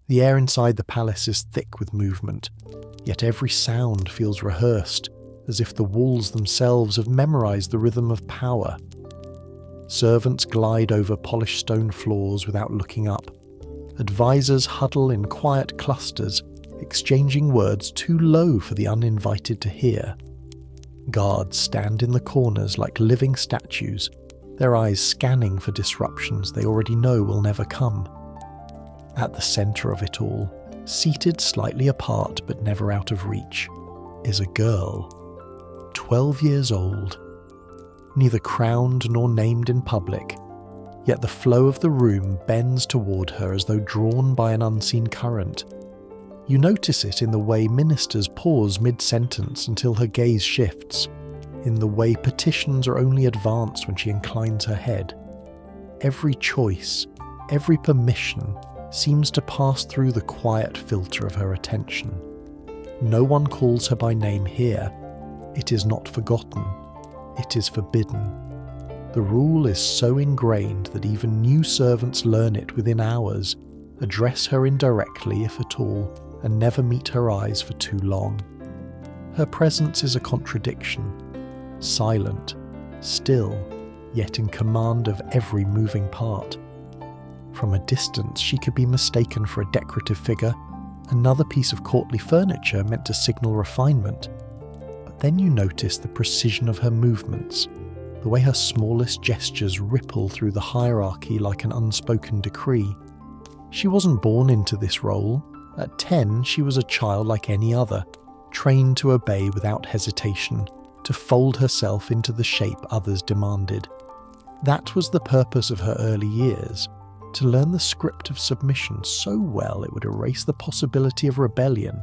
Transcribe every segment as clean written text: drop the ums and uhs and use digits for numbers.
The air inside the palace is thick with movement, yet every sound feels rehearsed, as if the walls themselves have memorized the rhythm of power. Servants glide over polished stone floors without looking up. Advisors huddle in quiet clusters, exchanging words too low for the uninvited to hear. Guards stand in the corners like living statues, their eyes scanning for disruptions they already know will never come. At the centre of it all, seated slightly apart but never out of reach, is a girl, 12 years old. Neither crowned nor named in public, yet the flow of the room bends toward her as though drawn by an unseen current. You notice it in the way ministers pause mid-sentence until her gaze shifts, in the way petitions are only advanced when she inclines her head. Every choice, every permission seems to pass through the quiet filter of her attention. No one calls her by name here. It is not forgotten. It is forbidden. The rule is so ingrained that even new servants learn it within hours, address her indirectly if at all, and never meet her eyes for too long. Her presence is a contradiction. Silent, still, yet in command of every moving part. From a distance she could be mistaken for a decorative figure, another piece of courtly furniture meant to signal refinement. But then you notice the precision of her movements, the way her smallest gestures ripple through the hierarchy like an unspoken decree. She wasn't born into this role. At 10, she was a child like any other, trained to obey without hesitation, to fold herself into the shape others demanded. That was the purpose of her early years, to learn the script of submission so well it would erase the possibility of rebellion.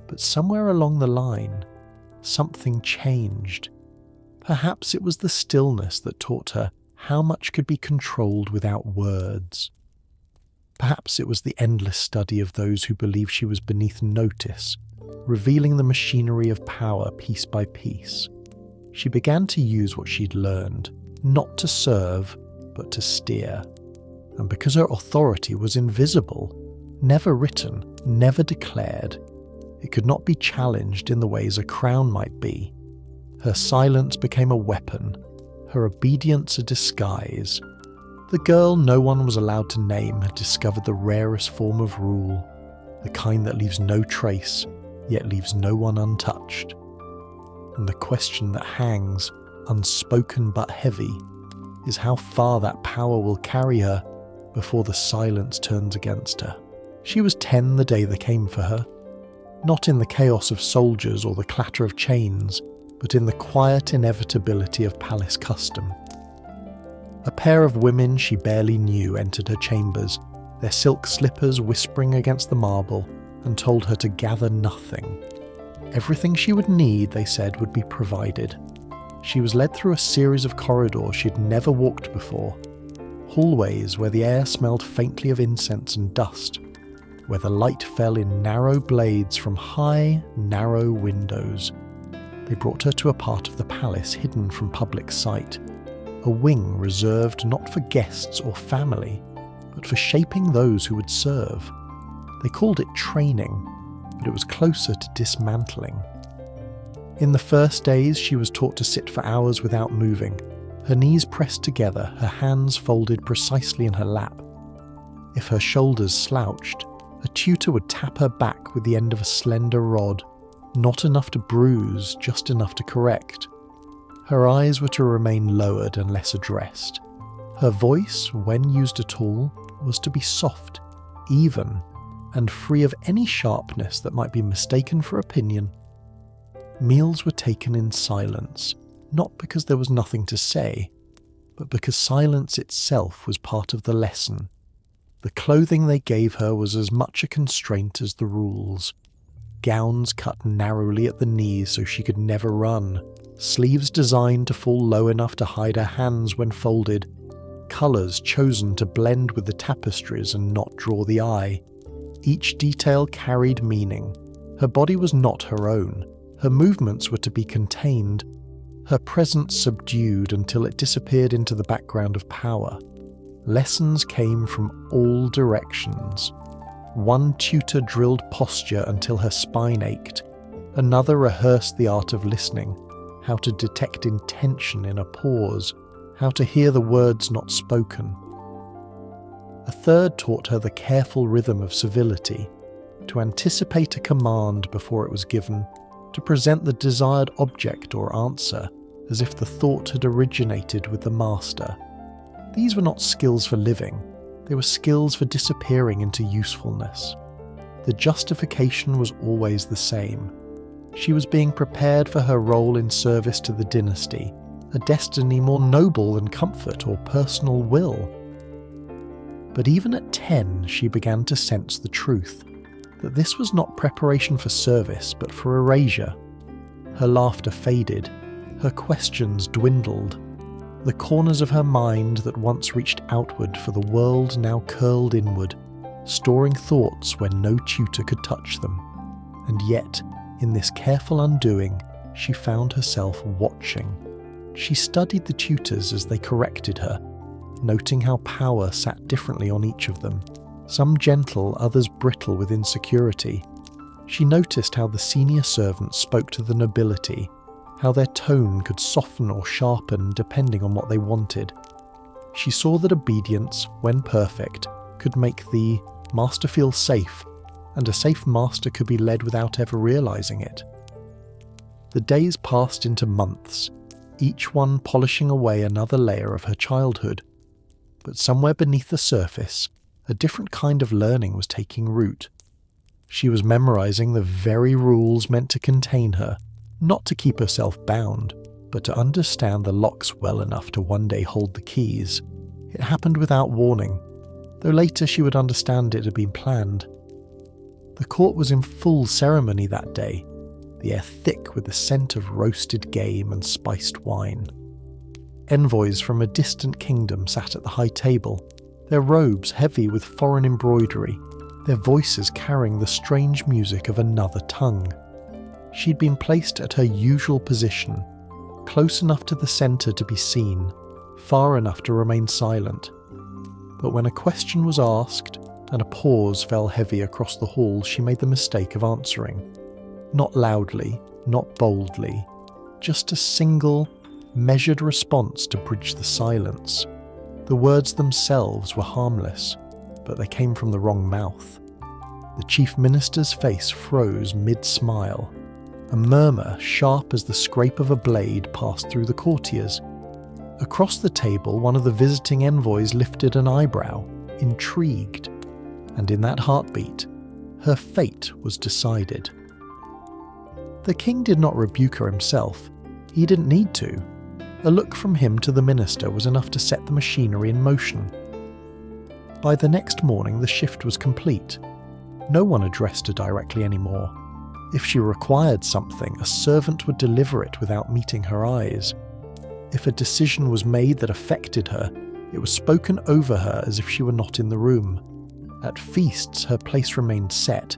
But somewhere along the line, something changed. Perhaps it was the stillness that taught her how much could be controlled without words. Perhaps it was the endless study of those who believed she was beneath notice, revealing the machinery of power piece by piece. She began to use what she'd learned, not to serve, but to steer. And because her authority was invisible, never written, never declared, it could not be challenged in the ways a crown might be. Her silence became a weapon, her obedience a disguise. The girl no one was allowed to name had discovered the rarest form of rule, the kind that leaves no trace, yet leaves no one untouched. And the question that hangs, unspoken but heavy, is how far that power will carry her before the silence turns against her. She was 10 the day they came for her, not in the chaos of soldiers or the clatter of chains, but in the quiet inevitability of palace custom. A pair of women she barely knew entered her chambers, their silk slippers whispering against the marble, and told her to gather nothing. Everything she would need, they said, would be provided. She was led through a series of corridors she'd never walked before, hallways where the air smelled faintly of incense and dust, where the light fell in narrow blades from high, narrow windows. They brought her to a part of the palace hidden from public sight, a wing reserved not for guests or family, but for shaping those who would serve. They called it training, but it was closer to dismantling. In the first days, she was taught to sit for hours without moving, her knees pressed together, her hands folded precisely in her lap. If her shoulders slouched, a tutor would tap her back with the end of a slender rod, not enough to bruise, just enough to correct. Her eyes were to remain lowered and less addressed. Her voice, when used at all, was to be soft, even, and free of any sharpness that might be mistaken for opinion. Meals were taken in silence, not because there was nothing to say, but because silence itself was part of the lesson. The clothing they gave her was as much a constraint as the rules. Gowns cut narrowly at the knees so she could never run, sleeves designed to fall low enough to hide her hands when folded, colours chosen to blend with the tapestries and not draw the eye. Each detail carried meaning. Her body was not her own. Her movements were to be contained, her presence subdued until it disappeared into the background of power. Lessons came from all directions. One tutor drilled posture until her spine ached. Another rehearsed the art of listening, how to detect intention in a pause, how to hear the words not spoken. A third taught her the careful rhythm of civility, to anticipate a command before it was given, to present the desired object or answer as if the thought had originated with the master. These were not skills for living, they were skills for disappearing into usefulness. The justification was always the same. She was being prepared for her role in service to the dynasty, a destiny more noble than comfort or personal will. But even at 10, she began to sense the truth, that this was not preparation for service, but for erasure. Her laughter faded, her questions dwindled. The corners of her mind that once reached outward for the world now curled inward, storing thoughts where no tutor could touch them. And yet, in this careful undoing, she found herself watching. She studied the tutors as they corrected her, noting how power sat differently on each of them, some gentle, others brittle with insecurity. She noticed how the senior servants spoke to the nobility, how their tone could soften or sharpen depending on what they wanted. She saw that obedience, when perfect, could make the master feel safe, and a safe master could be led without ever realizing it. The days passed into months, each one polishing away another layer of her childhood. But somewhere beneath the surface, a different kind of learning was taking root. She was memorizing the very rules meant to contain her, not to keep herself bound, but to understand the locks well enough to one day hold the keys. It happened without warning, though later she would understand it had been planned. The court was in full ceremony that day, the air thick with the scent of roasted game and spiced wine. Envoys from a distant kingdom sat at the high table, their robes heavy with foreign embroidery, their voices carrying the strange music of another tongue. She'd been placed at her usual position, close enough to the centre to be seen, far enough to remain silent. But when a question was asked, and a pause fell heavy across the hall, she made the mistake of answering. Not loudly, not boldly, just a single, measured response to bridge the silence. The words themselves were harmless, but they came from the wrong mouth. The chief minister's face froze mid-smile. A murmur, sharp as the scrape of a blade, passed through the courtiers. Across the table, one of the visiting envoys lifted an eyebrow, intrigued, and in that heartbeat, her fate was decided. The king did not rebuke her himself. He didn't need to. A look from him to the minister was enough to set the machinery in motion. By the next morning, the shift was complete. No one addressed her directly anymore. If she required something, a servant would deliver it without meeting her eyes. If a decision was made that affected her, it was spoken over her as if she were not in the room. At feasts, her place remained set,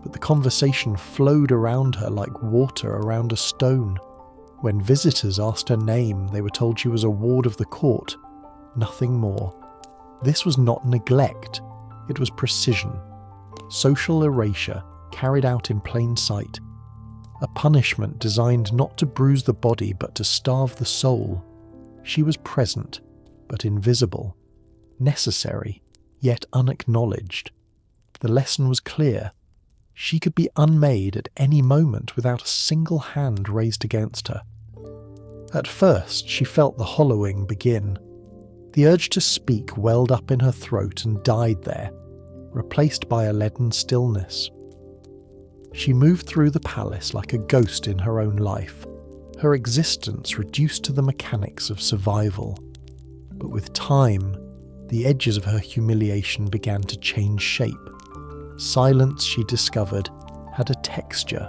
but the conversation flowed around her like water around a stone. When visitors asked her name, they were told she was a ward of the court, nothing more. This was not neglect, it was precision. Social erasure, carried out in plain sight. A punishment designed not to bruise the body but to starve the soul. She was present, but invisible. Necessary, yet unacknowledged. The lesson was clear. She could be unmade at any moment without a single hand raised against her. At first, she felt the hollowing begin. The urge to speak welled up in her throat and died there, replaced by a leaden stillness. She moved through the palace like a ghost in her own life, her existence reduced to the mechanics of survival. But with time, the edges of her humiliation began to change shape. Silence, she discovered, had a texture.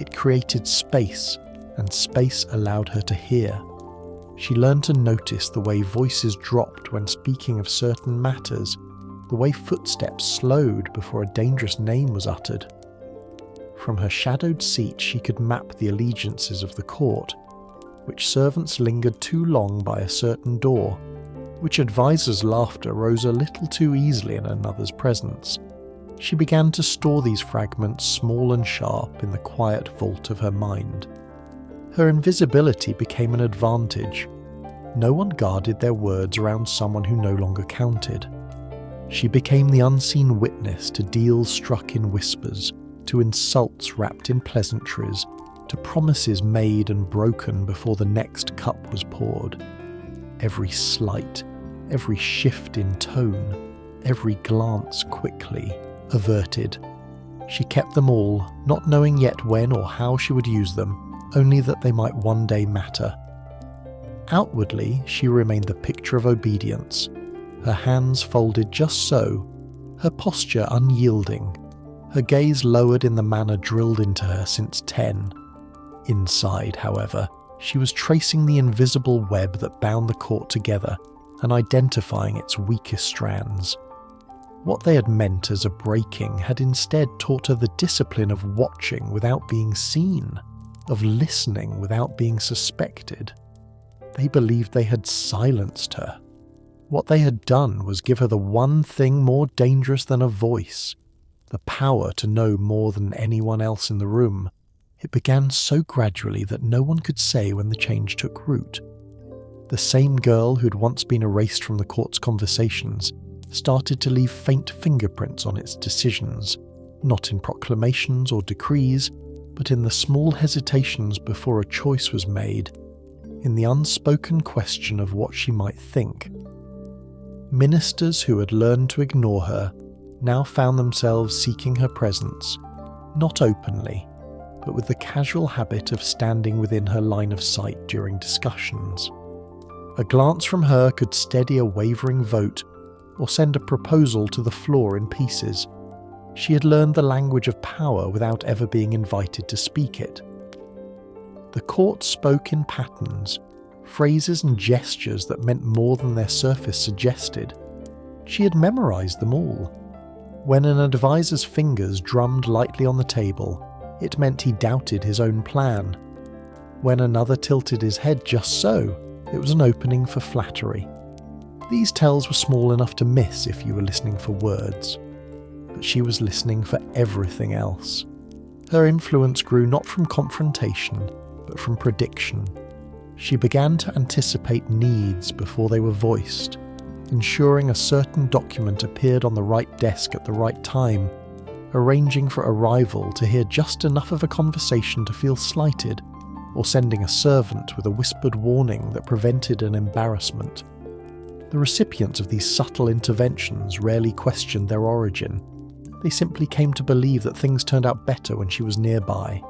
It created space, and space allowed her to hear. She learned to notice the way voices dropped when speaking of certain matters, the way footsteps slowed before a dangerous name was uttered. From her shadowed seat she could map the allegiances of the court, which servants lingered too long by a certain door, which advisor's laughter rose a little too easily in another's presence. She began to store these fragments small and sharp in the quiet vault of her mind. Her invisibility became an advantage. No one guarded their words around someone who no longer counted. She became the unseen witness to deals struck in whispers, to insults wrapped in pleasantries, to promises made and broken before the next cup was poured. Every slight, every shift in tone, every glance quickly averted. She kept them all, not knowing yet when or how she would use them, only that they might one day matter. Outwardly, she remained the picture of obedience, her hands folded just so, her posture unyielding, her gaze lowered in the manner drilled into her since 10. Inside, however, she was tracing the invisible web that bound the court together and identifying its weakest strands. What they had meant as a breaking had instead taught her the discipline of watching without being seen, of listening without being suspected. They believed they had silenced her. What they had done was give her the one thing more dangerous than a voice, the power to know more than anyone else in the room. It began so gradually that no one could say when the change took root. The same girl who'd once been erased from the court's conversations started to leave faint fingerprints on its decisions, not in proclamations or decrees, but in the small hesitations before a choice was made, in the unspoken question of what she might think. Ministers who had learned to ignore her now found themselves seeking her presence, not openly, but with the casual habit of standing within her line of sight during discussions. A glance from her could steady a wavering vote or send a proposal to the floor in pieces. She had learned the language of power without ever being invited to speak it. The court spoke in patterns, phrases and gestures that meant more than their surface suggested. She had memorized them all. When an advisor's fingers drummed lightly on the table, it meant he doubted his own plan. When another tilted his head just so, it was an opening for flattery. These tells were small enough to miss if you were listening for words, but she was listening for everything else. Her influence grew not from confrontation, but from prediction. She began to anticipate needs before they were voiced, ensuring a certain document appeared on the right desk at the right time, arranging for arrival to hear just enough of a conversation to feel slighted, or sending a servant with a whispered warning that prevented an embarrassment. The recipients of these subtle interventions rarely questioned their origin. They simply came to believe that things turned out better when she was nearby.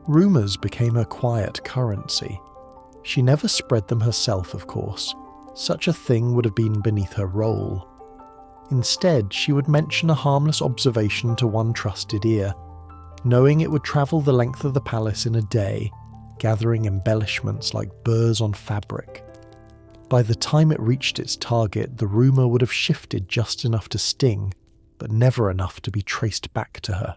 Rumours became her quiet currency. She never spread them herself, of course. Such a thing would have been beneath her role. Instead, she would mention a harmless observation to one trusted ear, knowing it would travel the length of the palace in a day, gathering embellishments like burrs on fabric. By the time it reached its target, the rumour would have shifted just enough to sting, but never enough to be traced back to her.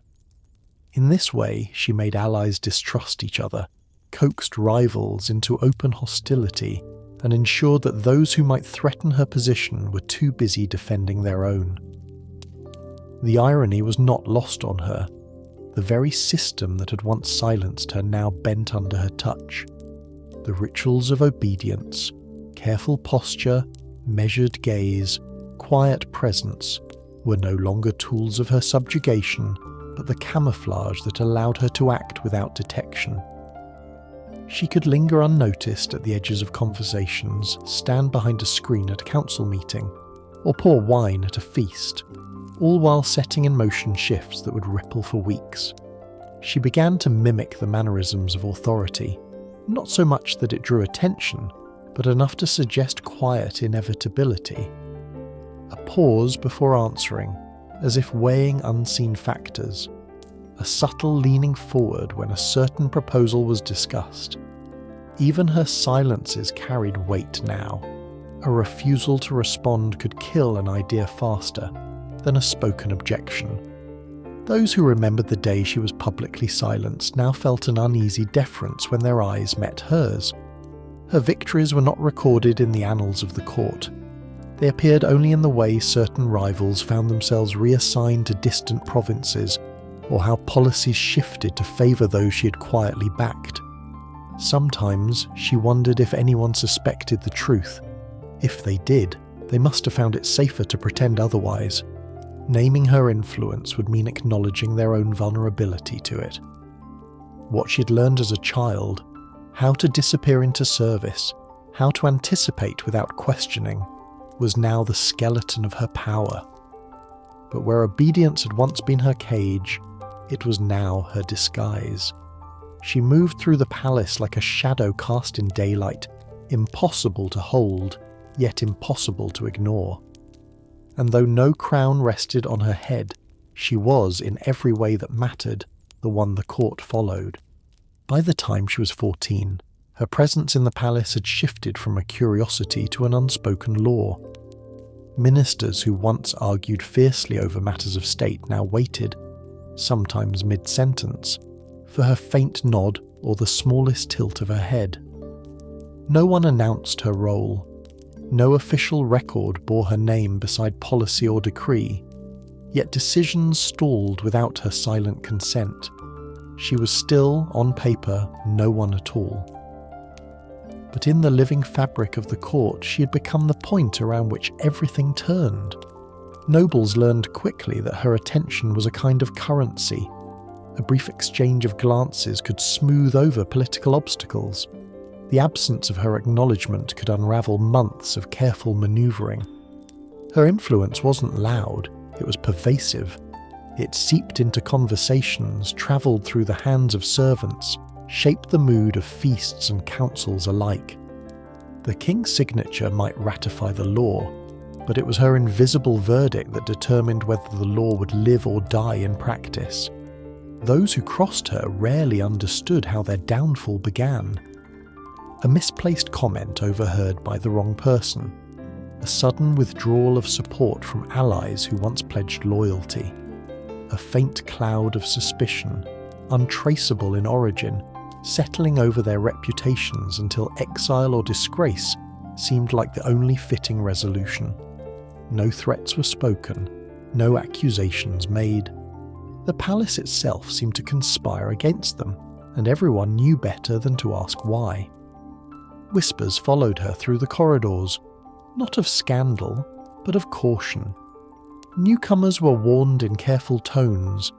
In this way, she made allies distrust each other, coaxed rivals into open hostility, and ensured that those who might threaten her position were too busy defending their own. The irony was not lost on her. The very system that had once silenced her now bent under her touch. The rituals of obedience, careful posture, measured gaze, quiet presence were no longer tools of her subjugation, but the camouflage that allowed her to act without detection. She could linger unnoticed at the edges of conversations, stand behind a screen at a council meeting, or pour wine at a feast, all while setting in motion shifts that would ripple for weeks. She began to mimic the mannerisms of authority, not so much that it drew attention, but enough to suggest quiet inevitability. A pause before answering, as if weighing unseen factors. A subtle leaning forward when a certain proposal was discussed. Even her silences carried weight now. A refusal to respond could kill an idea faster than a spoken objection. Those who remembered the day she was publicly silenced now felt an uneasy deference when their eyes met hers. Her victories were not recorded in the annals of the court. They appeared only in the way certain rivals found themselves reassigned to distant provinces, or how policies shifted to favour those she had quietly backed. Sometimes she wondered if anyone suspected the truth. If they did, they must have found it safer to pretend otherwise. Naming her influence would mean acknowledging their own vulnerability to it. What she'd learned as a child, how to disappear into service, how to anticipate without questioning, was now the skeleton of her power. But where obedience had once been her cage, it was now her disguise. She moved through the palace like a shadow cast in daylight, impossible to hold, yet impossible to ignore. And though no crown rested on her head, she was, in every way that mattered, the one the court followed. By the time she was 14, her presence in the palace had shifted from a curiosity to an unspoken law. Ministers who once argued fiercely over matters of state now waited, sometimes mid-sentence, for her faint nod or the smallest tilt of her head. No one announced her role. No official record bore her name beside policy or decree, yet decisions stalled without her silent consent. She was still, on paper, no one at all. But in the living fabric of the court, she had become the point around which everything turned. Nobles learned quickly that her attention was a kind of currency. A brief exchange of glances could smooth over political obstacles. The absence of her acknowledgement could unravel months of careful manoeuvring. Her influence wasn't loud, it was pervasive. It seeped into conversations, travelled through the hands of servants, shaped the mood of feasts and councils alike. The king's signature might ratify the law, but it was her invisible verdict that determined whether the law would live or die in practice. Those who crossed her rarely understood how their downfall began. A misplaced comment overheard by the wrong person. A sudden withdrawal of support from allies who once pledged loyalty. A faint cloud of suspicion, untraceable in origin, settling over their reputations until exile or disgrace seemed like the only fitting resolution. No threats were spoken, no accusations made. The palace itself seemed to conspire against them, and everyone knew better than to ask why. Whispers followed her through the corridors, not of scandal, but of caution. Newcomers were warned in careful tones.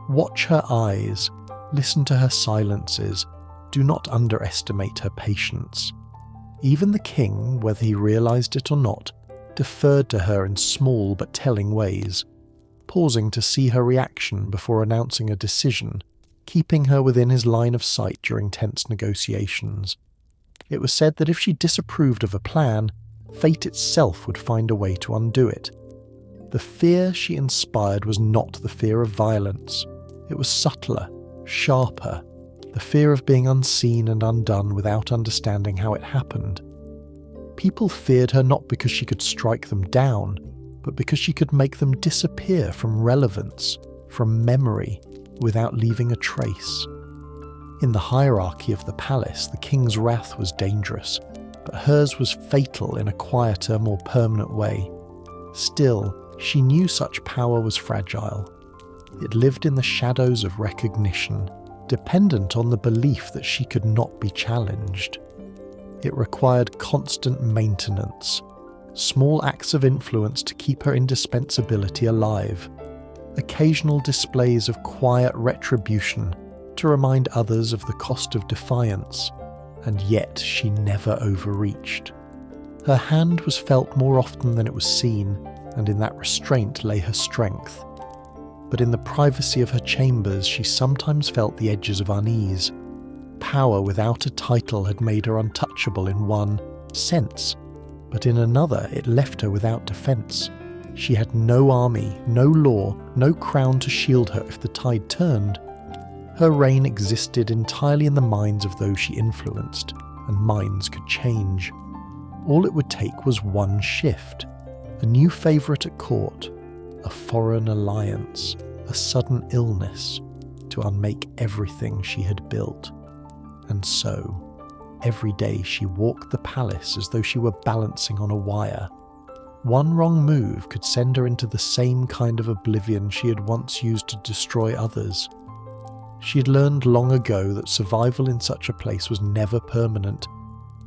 Watch her eyes, listen to her silences, do not underestimate her patience. Even the king, whether he realised it or not, deferred to her in small but telling ways, pausing to see her reaction before announcing a decision, keeping her within his line of sight during tense negotiations. It was said that if she disapproved of a plan, fate itself would find a way to undo it. The fear she inspired was not the fear of violence. It was subtler, sharper, the fear of being unseen and undone without understanding how it happened. People feared her not because she could strike them down, but because she could make them disappear from relevance, from memory, without leaving a trace. In the hierarchy of the palace, the king's wrath was dangerous, but hers was fatal in a quieter, more permanent way. Still, she knew such power was fragile. It lived in the shadows of recognition, dependent on the belief that she could not be challenged. It required constant maintenance, small acts of influence to keep her indispensability alive, occasional displays of quiet retribution to remind others of the cost of defiance, and yet she never overreached. Her hand was felt more often than it was seen, and in that restraint lay her strength. But in the privacy of her chambers she sometimes felt the edges of unease. Power without a title had made her untouchable in one sense, but in another it left her without defence. She had no army, no law, no crown to shield her if the tide turned. Her reign existed entirely in the minds of those she influenced, and minds could change. All it would take was one shift, a new favourite at court, a foreign alliance, a sudden illness, to unmake everything she had built. And so, every day she walked the palace as though she were balancing on a wire, One wrong move could send her into the same kind of oblivion she had once used to destroy others. She had learned long ago that survival in such a place was never permanent.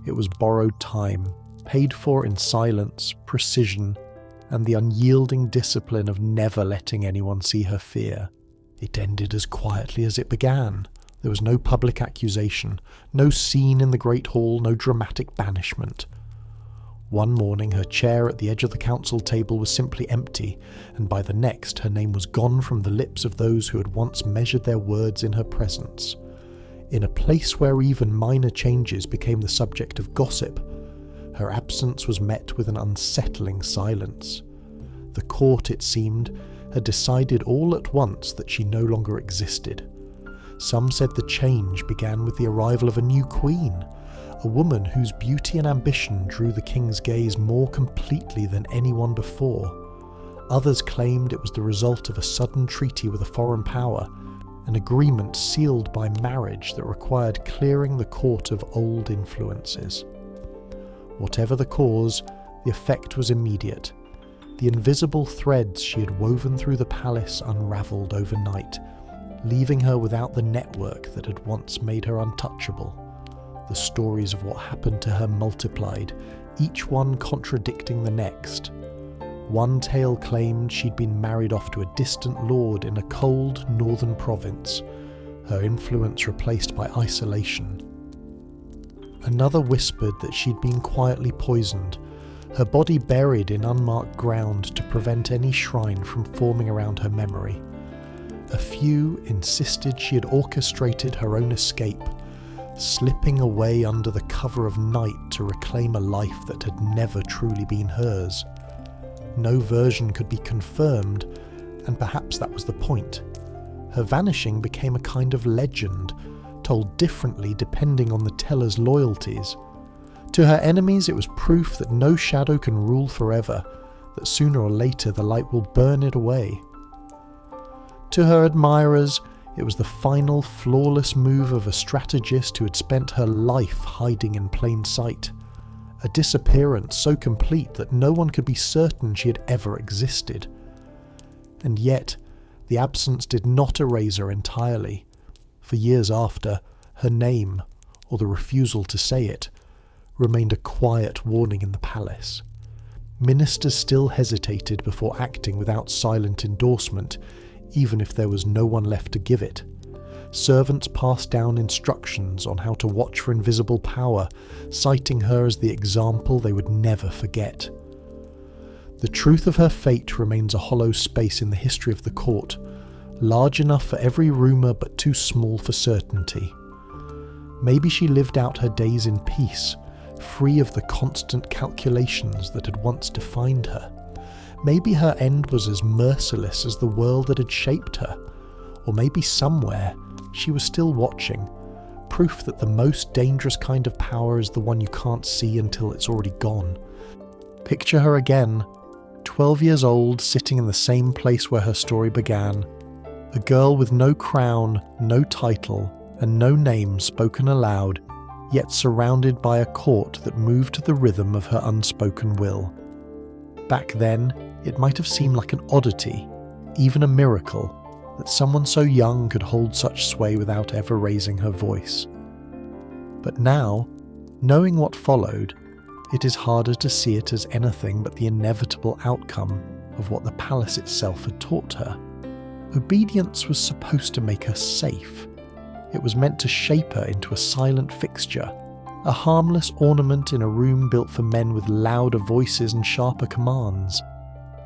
It was borrowed time, paid for in silence, precision, and the unyielding discipline of never letting anyone see her fear. It ended as quietly as it began. There was no public accusation, no scene in the Great Hall, no dramatic banishment. One morning her chair at the edge of the council table was simply empty, and by the next her name was gone from the lips of those who had once measured their words in her presence. In a place where even minor changes became the subject of gossip, her absence was met with an unsettling silence. The court, it seemed, had decided all at once that she no longer existed. Some said the change began with the arrival of a new queen, a woman whose beauty and ambition drew the king's gaze more completely than anyone before. Others claimed it was the result of a sudden treaty with a foreign power, an agreement sealed by marriage that required clearing the court of old influences. Whatever the cause, the effect was immediate. The invisible threads she had woven through the palace unravelled overnight, leaving her without the network that had once made her untouchable. The stories of what happened to her multiplied, each one contradicting the next. One tale claimed she'd been married off to a distant lord in a cold northern province, her influence replaced by isolation. Another whispered that she'd been quietly poisoned, her body buried in unmarked ground to prevent any shrine from forming around her memory. A few insisted she had orchestrated her own escape, slipping away under the cover of night to reclaim a life that had never truly been hers. No version could be confirmed, and perhaps that was the point. Her vanishing became a kind of legend, told differently depending on the teller's loyalties. To her enemies, it was proof that no shadow can rule forever, that sooner or later the light will burn it away. To her admirers, it was the final flawless move of a strategist who had spent her life hiding in plain sight. A disappearance so complete that no one could be certain she had ever existed. And yet, the absence did not erase her entirely. For years after, her name, or the refusal to say it, remained a quiet warning in the palace. Ministers still hesitated before acting without silent endorsement, even if there was no one left to give it. Servants passed down instructions on how to watch for invisible power, citing her as the example they would never forget. The truth of her fate remains a hollow space in the history of the court, large enough for every rumour but too small for certainty. Maybe she lived out her days in peace, free of the constant calculations that had once defined her. Maybe her end was as merciless as the world that had shaped her. Or maybe somewhere she was still watching, proof that the most dangerous kind of power is the one you can't see until it's already gone. Picture her again, 12 years old, sitting in the same place where her story began. A girl with no crown, no title, and no name spoken aloud, yet surrounded by a court that moved to the rhythm of her unspoken will. Back then, it might have seemed like an oddity, even a miracle, that someone so young could hold such sway without ever raising her voice. But now, knowing what followed, it is harder to see it as anything but the inevitable outcome of what the palace itself had taught her. Obedience was supposed to make her safe. It was meant to shape her into a silent fixture, a harmless ornament in a room built for men with louder voices and sharper commands.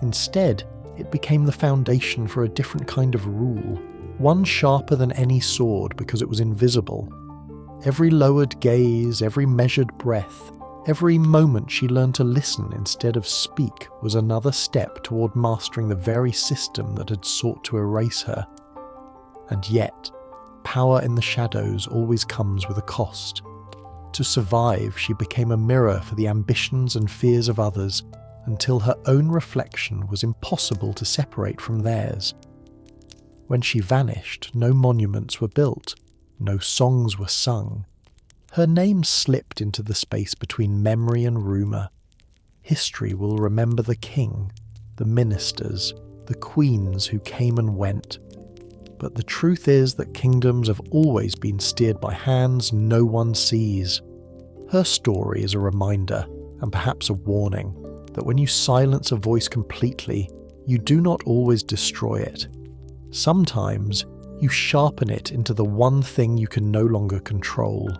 Instead, it became the foundation for a different kind of rule, one sharper than any sword because it was invisible. Every lowered gaze, every measured breath, every moment she learned to listen instead of speak was another step toward mastering the very system that had sought to erase her. And yet, power in the shadows always comes with a cost. To survive, she became a mirror for the ambitions and fears of others, until her own reflection was impossible to separate from theirs. When she vanished, no monuments were built, no songs were sung. Her name slipped into the space between memory and rumour. History will remember the king, the ministers, the queens who came and went. But the truth is that kingdoms have always been steered by hands no one sees. Her story is a reminder, and perhaps a warning, that when you silence a voice completely, you do not always destroy it. Sometimes, you sharpen it into the one thing you can no longer control.